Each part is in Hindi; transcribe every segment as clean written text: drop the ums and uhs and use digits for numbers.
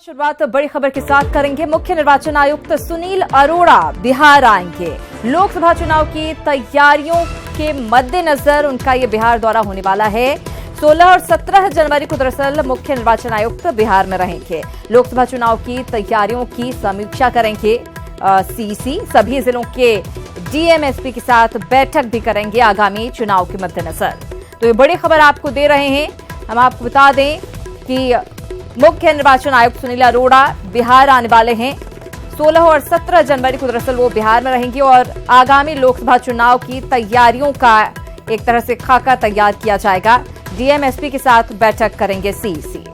शुरुआत बड़ी खबर के साथ करेंगे। मुख्य निर्वाचन आयुक्त सुनील अरोड़ा बिहार आएंगे। लोकसभा चुनाव की तैयारियों के मद्देनजर उनका ये बिहार दौरा होने वाला है। 16 और 17 जनवरी को दरअसल मुख्य निर्वाचन आयुक्त बिहार में रहेंगे। लोकसभा चुनाव की तैयारियों की समीक्षा करेंगे। सीसी सभी जिलों के डीएम एसपी के साथ बैठक भी करेंगे आगामी चुनाव के मद्देनजर। तो ये बड़ी खबर आपको दे रहे हैं। हम आपको बता दें कि मुख्य निर्वाचन आयुक्त सुनील अरोड़ा बिहार आने वाले हैं। 16 और 17 जनवरी को दरअसल वो बिहार में रहेंगे और आगामी लोकसभा चुनाव की तैयारियों का एक तरह से खाका तैयार किया जाएगा। डीएम एसपी के साथ बैठक करेंगे सीसी।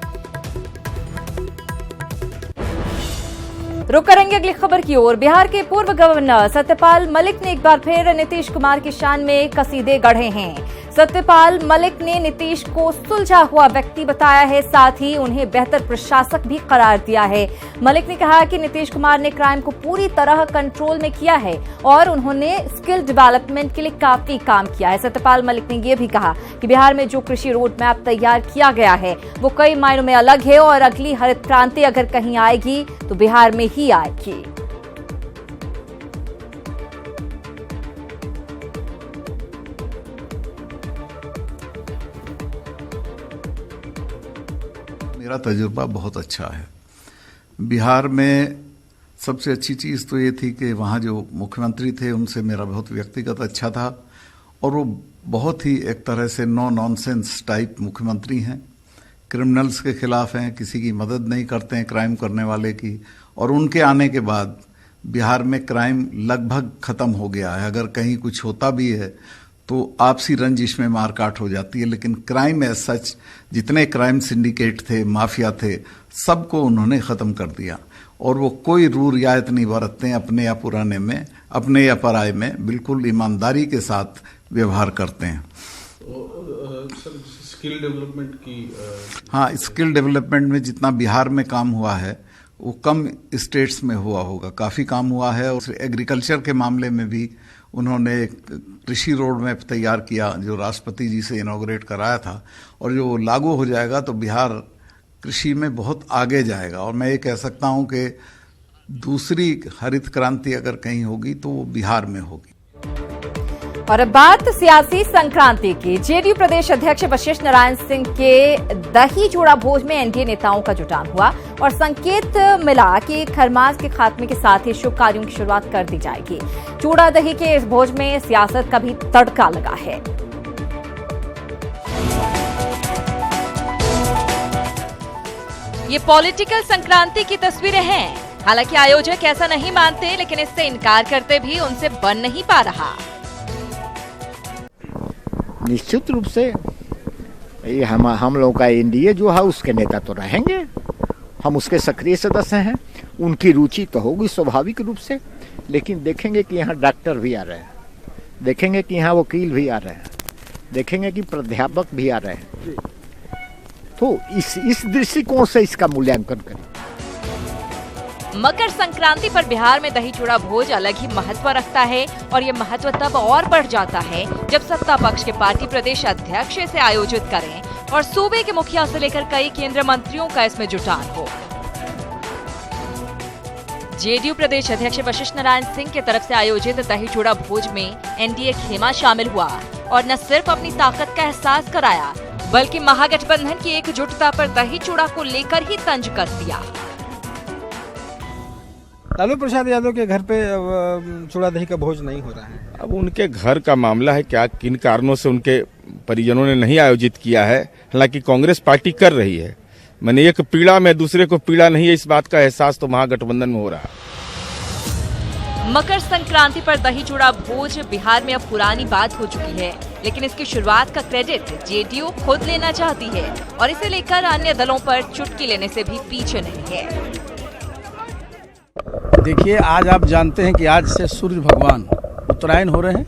रुक करेंगे अगली खबर की ओर। बिहार के पूर्व गवर्नर सत्यपाल मलिक ने एक बार फिर नीतीश कुमार की शान में कसीदे गढ़े हैं। सत्यपाल मलिक ने नीतीश को सुलझा हुआ व्यक्ति बताया है, साथ ही उन्हें बेहतर प्रशासक भी करार दिया है। मलिक ने कहा कि नीतीश कुमार ने क्राइम को पूरी तरह कंट्रोल में किया है और उन्होंने स्किल डेवलपमेंट के लिए काफी काम किया है। सत्यपाल मलिक ने यह भी कहा कि बिहार में जो कृषि रोड मैप तैयार किया गया है वो कई मायनों में अलग है और अगली हरित क्रांति अगर कहीं आएगी तो बिहार में ही आएगी। मेरा तजुर्बा बहुत अच्छा है। बिहार में सबसे अच्छी चीज़ तो ये थी कि वहाँ जो मुख्यमंत्री थे उनसे मेरा बहुत व्यक्तिगत अच्छा था और वो बहुत ही एक तरह से नो नॉनसेंस टाइप मुख्यमंत्री हैं। क्रिमिनल्स के खिलाफ हैं, किसी की मदद नहीं करते हैं क्राइम करने वाले की। और उनके आने के बाद बिहार में क्राइम लगभग ख़त्म हो गया है। अगर कहीं कुछ होता भी है तो आपसी रंजिश में मारकाट हो जाती है, लेकिन क्राइम एज सच जितने क्राइम सिंडिकेट थे, माफिया थे, सबको उन्होंने ख़त्म कर दिया। और वो कोई रू रियायत नहीं बरतते हैं अपने या पुराने में, अपने या पराये में, बिल्कुल ईमानदारी के साथ व्यवहार करते हैं। स्किल डेवलपमेंट की हाँ, स्किल डेवलपमेंट में जितना बिहार में काम हुआ है वो कम स्टेट्स में हुआ होगा। काफ़ी काम हुआ है। और एग्रीकल्चर के मामले में भी उन्होंने कृषि रोड मैप तैयार किया जो राष्ट्रपति जी से इनॉग्रेट कराया था, और जो लागू हो जाएगा तो बिहार कृषि में बहुत आगे जाएगा। और मैं ये कह सकता हूँ कि दूसरी हरित क्रांति अगर कहीं होगी तो वो बिहार में होगी। और अब बात सियासी संक्रांति की। जेडीयू प्रदेश अध्यक्ष वशिष्ठ नारायण सिंह के दही चूड़ा भोज में एनडीए नेताओं का जुटान हुआ और संकेत मिला कि खरमास के खात्मे के साथ ही शुभ कार्यों की शुरुआत कर दी जाएगी। चूड़ा दही के इस भोज में सियासत का भी तड़का लगा है। ये पॉलिटिकल संक्रांति की तस्वीरें हैं। हालांकि आयोजक ऐसा नहीं मानते, लेकिन इससे इनकार करते भी उनसे बन नहीं पा रहा। निश्चित रूप से ये हम लोगों का एनडीए जो है उसके नेता तो रहेंगे, हम उसके सक्रिय सदस्य हैं। उनकी रुचि तो होगी स्वाभाविक रूप से, लेकिन देखेंगे कि यहाँ डॉक्टर भी आ रहे हैं, देखेंगे कि यहाँ वकील भी आ रहे हैं, देखेंगे कि प्राध्यापक भी आ रहे हैं। तो इस दृष्टिकोण से इसका मूल्यांकन करें। मकर संक्रांति पर बिहार में दही चूड़ा भोज अलग ही महत्व रखता है और ये महत्व तब और बढ़ जाता है जब सत्ता पक्ष के पार्टी प्रदेश अध्यक्ष इसे आयोजित करें और सूबे के मुखिया से लेकर कई केंद्रीय मंत्रियों का इसमें जुटान हो। जेडीयू प्रदेश अध्यक्ष वशिष्ठ नारायण सिंह की तरफ से आयोजित दही चूड़ा भोज में एनडीए खेमा शामिल हुआ और न सिर्फ अपनी ताकत का एहसास कराया, बल्कि महागठबंधन की एकजुटता पर दही चूड़ा को लेकर ही तंज कस दिया। लालू प्रसाद यादव के घर पे चूड़ा दही का भोज नहीं हो रहा है। अब उनके घर का मामला है, क्या किन कारणों से उनके परिजनों ने नहीं आयोजित किया है। हालांकि कांग्रेस पार्टी कर रही है। मैंने एक पीड़ा में दूसरे को पीड़ा नहीं है, इस बात का एहसास तो महागठबंधन में हो रहा है। मकर संक्रांति पर दही चूड़ा भोज बिहार में अब पुरानी बात हो चुकी है, लेकिन इसकी शुरुआत का क्रेडिट जेडीयू खुद लेना चाहती है और इसे लेकर अन्य दलों पर चुटकी लेने से भी पीछे नहीं है। देखिए, आज आप जानते हैं कि आज से सूर्य भगवान उत्तरायण हो रहे हैं।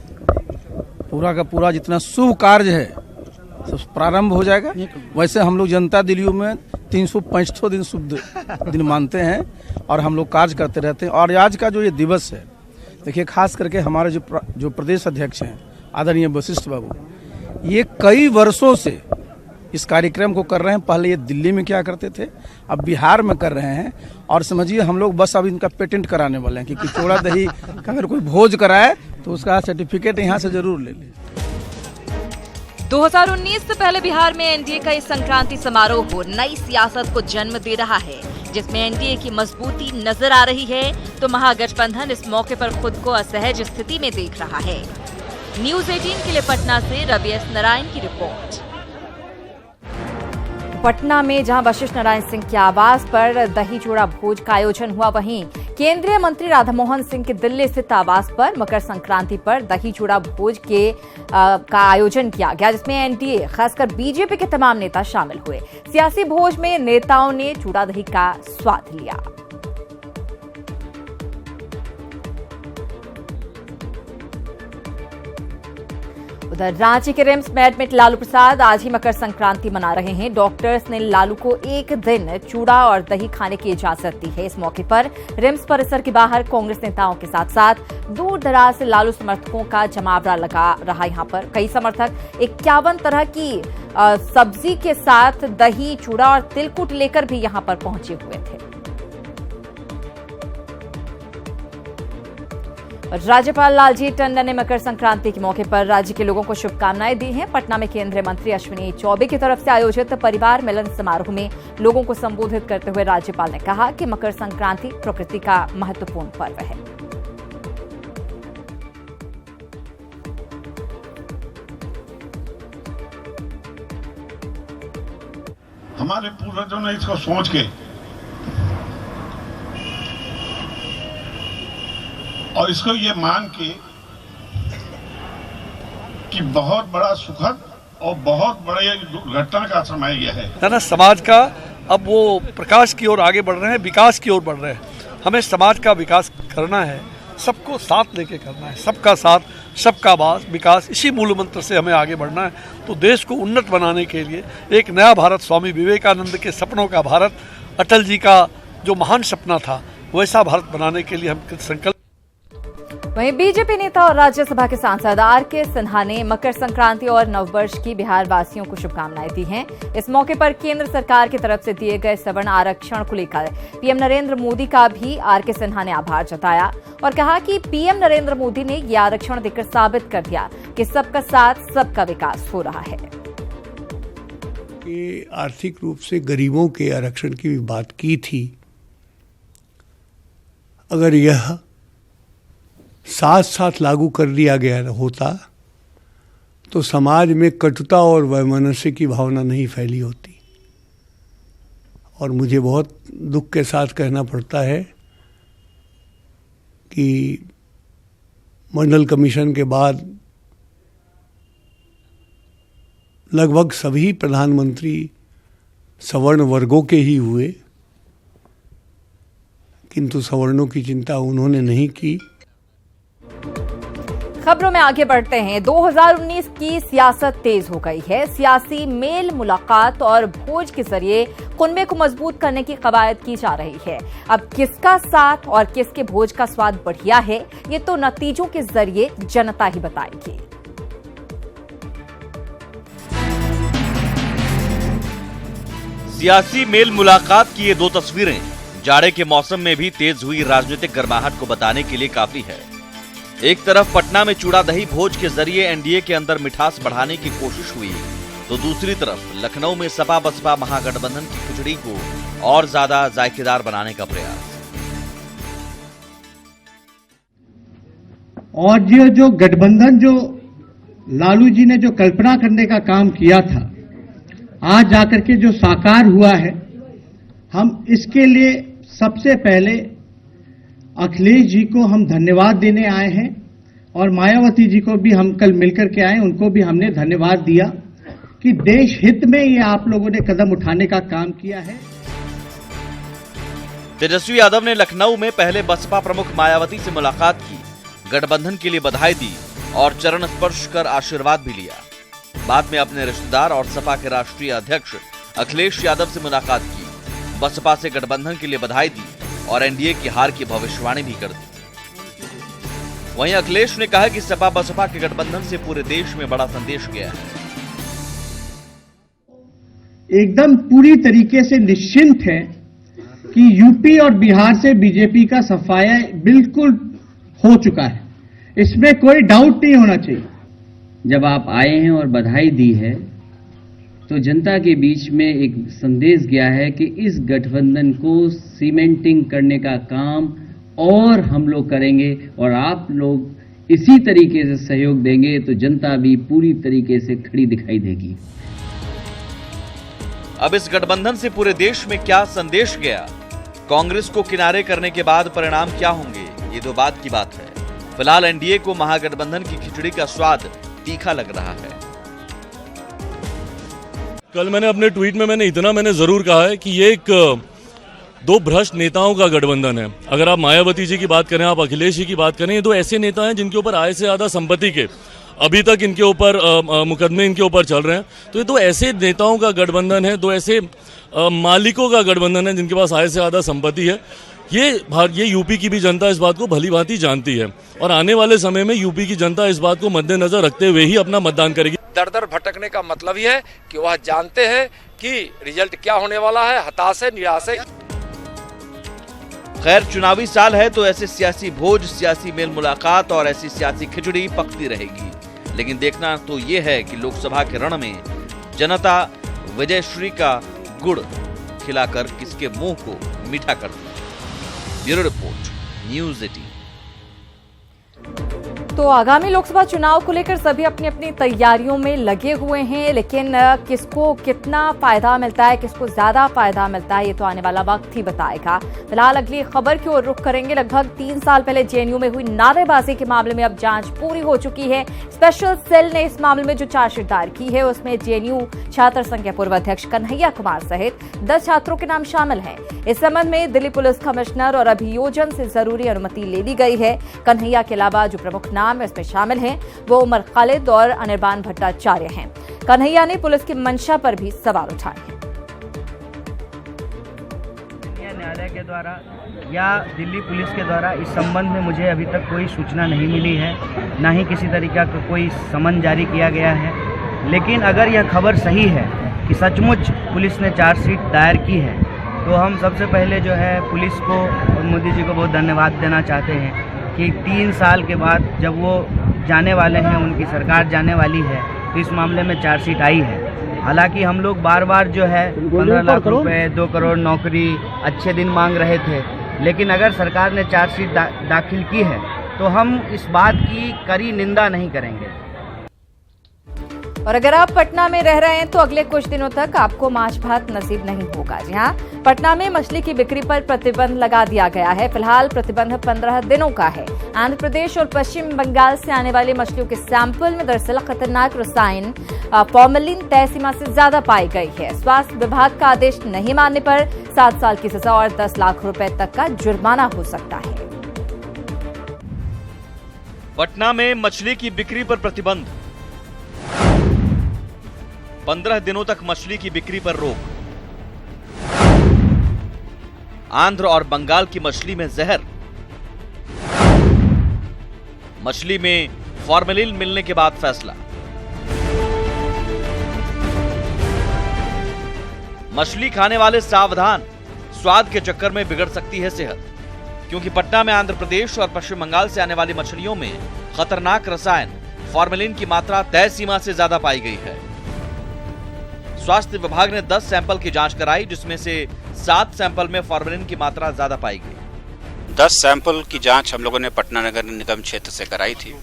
पूरा का पूरा जितना शुभ कार्य है सब प्रारंभ हो जाएगा। वैसे हम लोग जनता दिल्ली में 365 दिन शुभ दिन मानते हैं और हम लोग कार्य करते रहते हैं। और आज का जो ये दिवस है, देखिए खास करके हमारे जो प्रदेश अध्यक्ष हैं आदरणीय वशिष्ठ बाबू, ये कई वर्षों से इस कार्यक्रम को कर रहे हैं। पहले ये दिल्ली में क्या करते थे, अब बिहार में कर रहे हैं। और समझिए हम लोग बस अब इनका पेटेंट कराने वाले हैं कि चूड़ा दही का अगर कोई भोज कराए तो उसका सर्टिफिकेट यहाँ से जरूर ले ले। 2019 से पहले बिहार में एनडीए का इस संक्रांति समारोह नई सियासत को जन्म दे रहा है, जिसमें एनडीए की मजबूती नजर आ रही है, तो महागठबंधन इस मौके पर खुद को असहज स्थिति में देख रहा है। न्यूज़ 18 के लिए पटना से रवि एस नारायण की रिपोर्ट। पटना में जहां वशिष्ठ नारायण सिंह के आवास पर दही चूड़ा भोज का आयोजन हुआ, वहीं केंद्रीय मंत्री राधामोहन सिंह के दिल्ली स्थित आवास पर मकर संक्रांति पर दही चूड़ा भोज का आयोजन किया गया, जिसमें एनडीए खासकर बीजेपी के तमाम नेता शामिल हुए। सियासी भोज में नेताओं ने चूड़ा दही का स्वाद लिया। उधर रांची के रिम्स में एडमिट लालू प्रसाद आज ही मकर संक्रांति मना रहे हैं। डॉक्टर्स ने लालू को एक दिन चूड़ा और दही खाने की इजाजत दी है। इस मौके पर रिम्स परिसर के बाहर कांग्रेस नेताओं के साथ साथ दूर दराज से लालू समर्थकों का जमावड़ा लगा रहा। यहां पर कई समर्थक 51 तरह की सब्जी के साथ दही, चूड़ा और तिलकुट लेकर भी यहां पर पहुंचे हुए थे। राज्यपाल लालजी टंडन ने मकर संक्रांति के मौके पर राज्य के लोगों को शुभकामनाएं दी हैं। पटना में केंद्रीय मंत्री अश्विनी चौबे की तरफ से आयोजित परिवार मिलन समारोह में लोगों को संबोधित करते हुए राज्यपाल ने कहा कि मकर संक्रांति प्रकृति का महत्वपूर्ण पर्व है। हमारे पूर्वजों ने इसको सोच के और इसको ये मान के कि बहुत बड़ा सुखद और बहुत बड़े घटना का समय यह है ना, समाज का अब वो प्रकाश की ओर आगे बढ़ रहे हैं, विकास की ओर बढ़ रहे हैं। हमें समाज का विकास करना है, सबको साथ लेके करना है, सबका साथ सबका विकास, इसी मूल मंत्र से हमें आगे बढ़ना है। तो देश को उन्नत बनाने के लिए एक नया भारत, स्वामी विवेकानंद के सपनों का भारत, अटल जी का जो महान सपना था, वैसा भारत बनाने के लिए हम संकल्प। वहीं बीजेपी नेता और राज्यसभा के सांसद आर.के. सिन्हा ने मकर संक्रांति और नववर्ष की बिहार वासियों को शुभकामनाएं दी हैं। इस मौके पर केंद्र सरकार की तरफ से दिए गए सवर्ण आरक्षण को लेकर पीएम नरेंद्र मोदी का भी आर.के. सिन्हा ने आभार जताया और कहा कि पीएम नरेंद्र मोदी ने ये आरक्षण देकर साबित कर दिया कि सबका साथ सबका विकास हो रहा है। आर्थिक रूप से गरीबों के आरक्षण की भी बात की थी। अगर यह साथ साथ लागू कर दिया गया होता तो समाज में कटुता और वैमनस्य की भावना नहीं फैली होती। और मुझे बहुत दुख के साथ कहना पड़ता है कि मंडल कमीशन के बाद लगभग सभी प्रधानमंत्री सवर्ण वर्गों के ही हुए, किंतु सवर्णों की चिंता उन्होंने नहीं की। खबरों में आगे बढ़ते हैं। 2019 की सियासत तेज हो गई है। सियासी मेल मुलाकात और भोज के जरिए कुनबे को मजबूत करने की कवायद की जा रही है। अब किसका साथ और किसके भोज का स्वाद बढ़िया है, ये तो नतीजों के जरिए जनता ही बताएगी। सियासी मेल मुलाकात की ये दो तस्वीरें जाड़े के मौसम में भी तेज हुई राजनीतिक गर्माहट को बताने के लिए काफी है। एक तरफ पटना में चूड़ा दही भोज के जरिए एनडीए के अंदर मिठास बढ़ाने की कोशिश हुई, तो दूसरी तरफ लखनऊ में सपा बसपा महागठबंधन की खिचड़ी को और ज्यादा जायकेदार बनाने का प्रयास। और जो गठबंधन जो लालू जी ने जो कल्पना करने का काम किया था, आज जाकर के जो साकार हुआ है, हम इसके लिए सबसे पहले अखिलेश जी को हम धन्यवाद देने आए हैं और मायावती जी को भी हम कल मिलकर के आए, उनको भी हमने धन्यवाद दिया कि देश हित में ये आप लोगों ने कदम उठाने का काम किया है। तेजस्वी यादव ने लखनऊ में पहले बसपा प्रमुख मायावती से मुलाकात की, गठबंधन के लिए बधाई दी और चरण स्पर्श कर आशीर्वाद भी लिया। बाद में अपने रिश्तेदार और सपा के राष्ट्रीय अध्यक्ष अखिलेश यादव से मुलाकात की, बसपा से गठबंधन के लिए बधाई दी और एनडीए की हार की भविष्यवाणी भी कर दी। वहीं अखिलेश ने कहा कि सपा बसपा के गठबंधन से पूरे देश में बड़ा संदेश गया है। एकदम पूरी तरीके से निश्चिंत हैं कि यूपी और बिहार से बीजेपी का सफाया बिल्कुल हो चुका है, इसमें कोई डाउट नहीं होना चाहिए। जब आप आए हैं और बधाई दी है तो जनता के बीच में एक संदेश गया है कि इस गठबंधन को सीमेंटिंग करने का काम और हम लोग करेंगे और आप लोग इसी तरीके से सहयोग देंगे तो जनता भी पूरी तरीके से खड़ी दिखाई देगी। अब इस गठबंधन से पूरे देश में क्या संदेश गया, कांग्रेस को किनारे करने के बाद परिणाम क्या होंगे, ये तो बात की बात है। फिलहाल एनडीए को महागठबंधन की खिचड़ी का स्वाद तीखा लग रहा है। कल मैंने अपने ट्वीट में मैंने जरूर कहा है कि ये एक दो भ्रष्ट नेताओं का गठबंधन है। अगर आप मायावती जी की बात करें, आप अखिलेश जी की बात करें, ये दो ऐसे नेता हैं जिनके ऊपर आय से ज्यादा संपत्ति के अभी तक इनके ऊपर मुकदमे इनके ऊपर चल रहे हैं। तो ये दो ऐसे नेताओं का गठबंधन है, दो ऐसे मालिकों का गठबंधन है जिनके पास आय से ज्यादा संपत्ति है। ये यूपी की भी जनता इस बात को भली भांति जानती है और आने वाले समय में यूपी की जनता इस बात को मद्देनजर रखते हुए ही अपना मतदान करेगी। दर दर भटकने का मतलब ही है कि वह जानते हैं कि रिजल्ट क्या होने वाला है, हताश है, निराश है। खैर, चुनावी साल है तो ऐसे सियासी भोज, सियासी मेल मुलाकात और ऐसी सियासी खिचड़ी पकती रहेगी। लेकिन देखना तो ये है कि लोकसभा के रण में जनता विजयश्री का गुड़ खिलाकर किसके मुंह को मीठा कर दे। Bureau report, news 18। तो आगामी लोकसभा चुनाव को लेकर सभी अपनी अपनी तैयारियों में लगे हुए हैं, लेकिन किसको कितना फायदा मिलता है, किसको ज्यादा फायदा मिलता है, ये तो आने वाला वक्त ही बताएगा। फिलहाल अगली खबर की ओर रुख करेंगे। लगभग 3 साल पहले जेएनयू में हुई नारेबाजी के मामले में अब जांच पूरी हो चुकी है। स्पेशल सेल ने इस मामले में जो चार्जशीट दायर की है उसमें जेएनयू छात्र संघ के पूर्व अध्यक्ष कन्हैया कुमार सहित 10 छात्रों के नाम शामिल हैं। इस संबंध में दिल्ली पुलिस कमिश्नर और अभियोजन से जरूरी अनुमति ले ली गई है। कन्हैया के अलावा जो प्रमुख नाम इसमें शामिल हैं वो उमर खालिद और अनिर्बान भट्टाचार्य हैं। कन्हैया ने पुलिस की मंशा पर भी सवाल उठाए हैं। न्यायालय के द्वारा या दिल्ली पुलिस के द्वारा इस संबंध में मुझे अभी तक कोई सूचना नहीं मिली है, ना ही किसी तरीका का कोई समन जारी किया गया है। लेकिन अगर यह खबर सही है कि सचमुच पुलिस ने चार्जशीट दायर की है तो हम सबसे पहले जो है पुलिस को और मोदी जी को बहुत धन्यवाद देना चाहते हैं कि 3 साल के बाद जब वो जाने वाले हैं, उनकी सरकार जाने वाली है, तो इस मामले में चार्जशीट आई है। हालांकि हम लोग बार बार जो है 15 लाख रुपए, 2 करोड़ नौकरी, अच्छे दिन मांग रहे थे, लेकिन अगर सरकार ने चार्जशीट दाखिल की है तो हम इस बात की कड़ी निंदा नहीं करेंगे। और अगर आप पटना में रह रहे हैं तो अगले कुछ दिनों तक आपको माछ भात नसीब नहीं होगा। जी हाँ, पटना में मछली की बिक्री पर प्रतिबंध लगा दिया गया है। फिलहाल प्रतिबंध 15 दिनों का है। आंध्र प्रदेश और पश्चिम बंगाल से आने वाली मछलियों के सैंपल में दरअसल खतरनाक रसायन फॉर्मेलिन तय सीमा से ज्यादा पाई गई है। स्वास्थ्य विभाग का आदेश नहीं मानने पर 7 साल की सजा और 10 लाख रुपए तक का जुर्माना हो सकता है। पटना में मछली की बिक्री पर प्रतिबंध, 15 दिनों तक मछली की बिक्री पर रोक। आंध्र और बंगाल की मछली में जहर, मछली में फॉर्मेलिन मिलने के बाद फैसला। मछली खाने वाले सावधान, स्वाद के चक्कर में बिगड़ सकती है सेहत, क्योंकि पटना में आंध्र प्रदेश और पश्चिम बंगाल से आने वाली मछलियों में खतरनाक रसायन फॉर्मेलिन की मात्रा तय सीमा से ज्यादा पाई गई है। स्वास्थ्य विभाग ने 10 सैंपल की जांच कराई, जिसमें से 7 सैंपल में फॉर्मेलिन की मात्रा ज्यादा पाई गई। 10 सैंपल की जांच हम लोगों ने पटना नगर निगम क्षेत्र से कराई थी।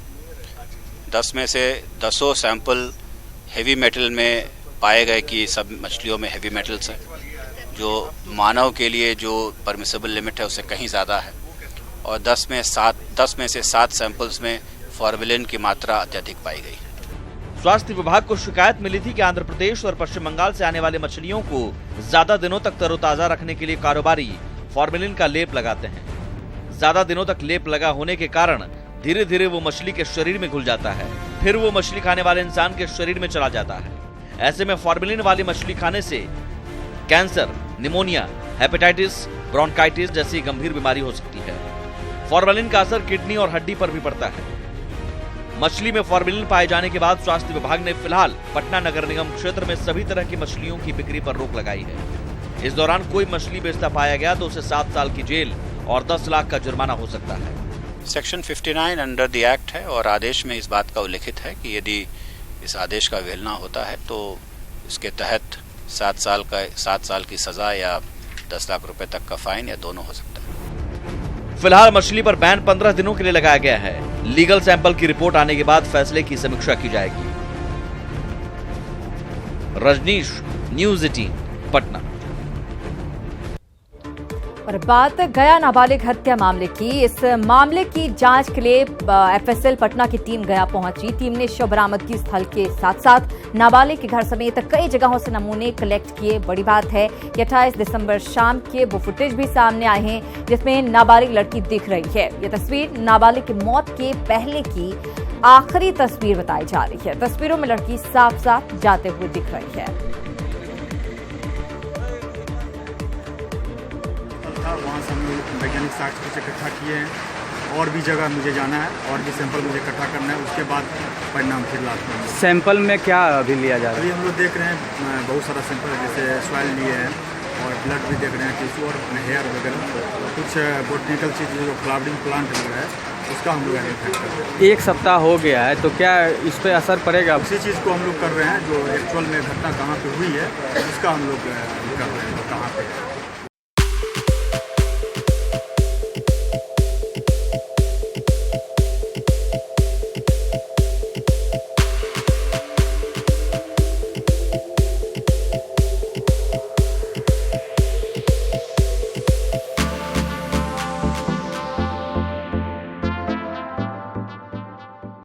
10 में से 10 सैंपल हेवी मेटल में पाए गए कि सब मछलियों में हेवी मेटल्स है, जो मानव के लिए जो परमिसेबल लिमिट है उससे कहीं ज़्यादा है। और 10 में से 7 सैंपल्स में फॉर्मेलिन की मात्रा अत्यधिक पाई गई। स्वास्थ्य विभाग को शिकायत मिली थी कि आंध्र प्रदेश और पश्चिम बंगाल से आने वाली मछलियों को ज्यादा दिनों तक तरोताजा रखने के लिए कारोबारी फॉर्मेलिन का लेप लगाते हैं। ज्यादा दिनों तक लेप लगा होने के कारण धीरे धीरे वो मछली के शरीर में घुल जाता है, फिर वो मछली खाने वाले इंसान के शरीर में चला जाता है। ऐसे में फॉर्मेलिन वाली मछली खाने से कैंसर, निमोनिया, हेपेटाइटिस, ब्रोंकाइटिस जैसी गंभीर बीमारी हो सकती है। फॉर्मेलिन का असर किडनी और हड्डी पर भी पड़ता है। मछली में फॉर्मेलिन पाए जाने के बाद स्वास्थ्य विभाग ने फिलहाल पटना नगर निगम क्षेत्र में सभी तरह की मछलियों की बिक्री पर रोक लगाई है। इस दौरान कोई मछली बेचता पाया गया तो उसे 7 साल की जेल और 10 लाख का जुर्माना हो सकता है। सेक्शन 59 अंडर द एक्ट है और आदेश में इस बात का उल्लिखित है कि यदि इस आदेश का उल्लंघन होता है तो इसके तहत 7 साल की सजा या 10 लाख रुपए तक का फाइन या दोनों हो सकता है। फिलहाल मछली पर बैन 15 दिनों के लिए लगाया गया है। लीगल सैंपल की रिपोर्ट आने के बाद फैसले की समीक्षा की जाएगी। रजनीश, न्यूज़ 18, पटना। और बात गया नाबालिग हत्या मामले की। इस मामले की जांच के लिए एफएसएल पटना की टीम गया पहुंची। टीम ने शव बरामदगी स्थल के साथ साथ नाबालिग के घर समेत कई जगहों से नमूने कलेक्ट किए। बड़ी बात है कि 28 दिसंबर शाम के वो फुटेज भी सामने आए हैं जिसमें नाबालिग लड़की दिख रही है। यह तस्वीर नाबालिग की मौत के पहले की आखिरी तस्वीर बताई जा रही है। तस्वीरों में लड़की साफ साफ जाते हुए दिख रही है। वहाँ से हम लोग वैज्ञानिक साक्ष्य कुछ इकट्ठा किए हैं और भी जगह मुझे जाना है और भी सैंपल मुझे इकट्ठा करना है। उसके बाद परिणाम फिर लाते हैं। सैंपल में क्या अभी लिया जा रहा है? अभी हम लोग देख रहे हैं बहुत सारा सैंपल, जैसे सॉइल लिए हैं और ब्लड भी देख रहे हैं, टिश्यू और हेयर वगैरह, कुछ बोटनिकल चीज़ जो फ्लावरिंग प्लांट वगैरह है उसका हम लोग आइडेंटिफाई कर रहे हैं। 1 सप्ताह हो गया है तो क्या इस पर असर पड़ेगा? उसी चीज़ को हम लोग कर रहे हैं जो एक्चुअल में घटना कहाँ पे हुई है उसका हम लोग कर रहे हैं, कहाँ पे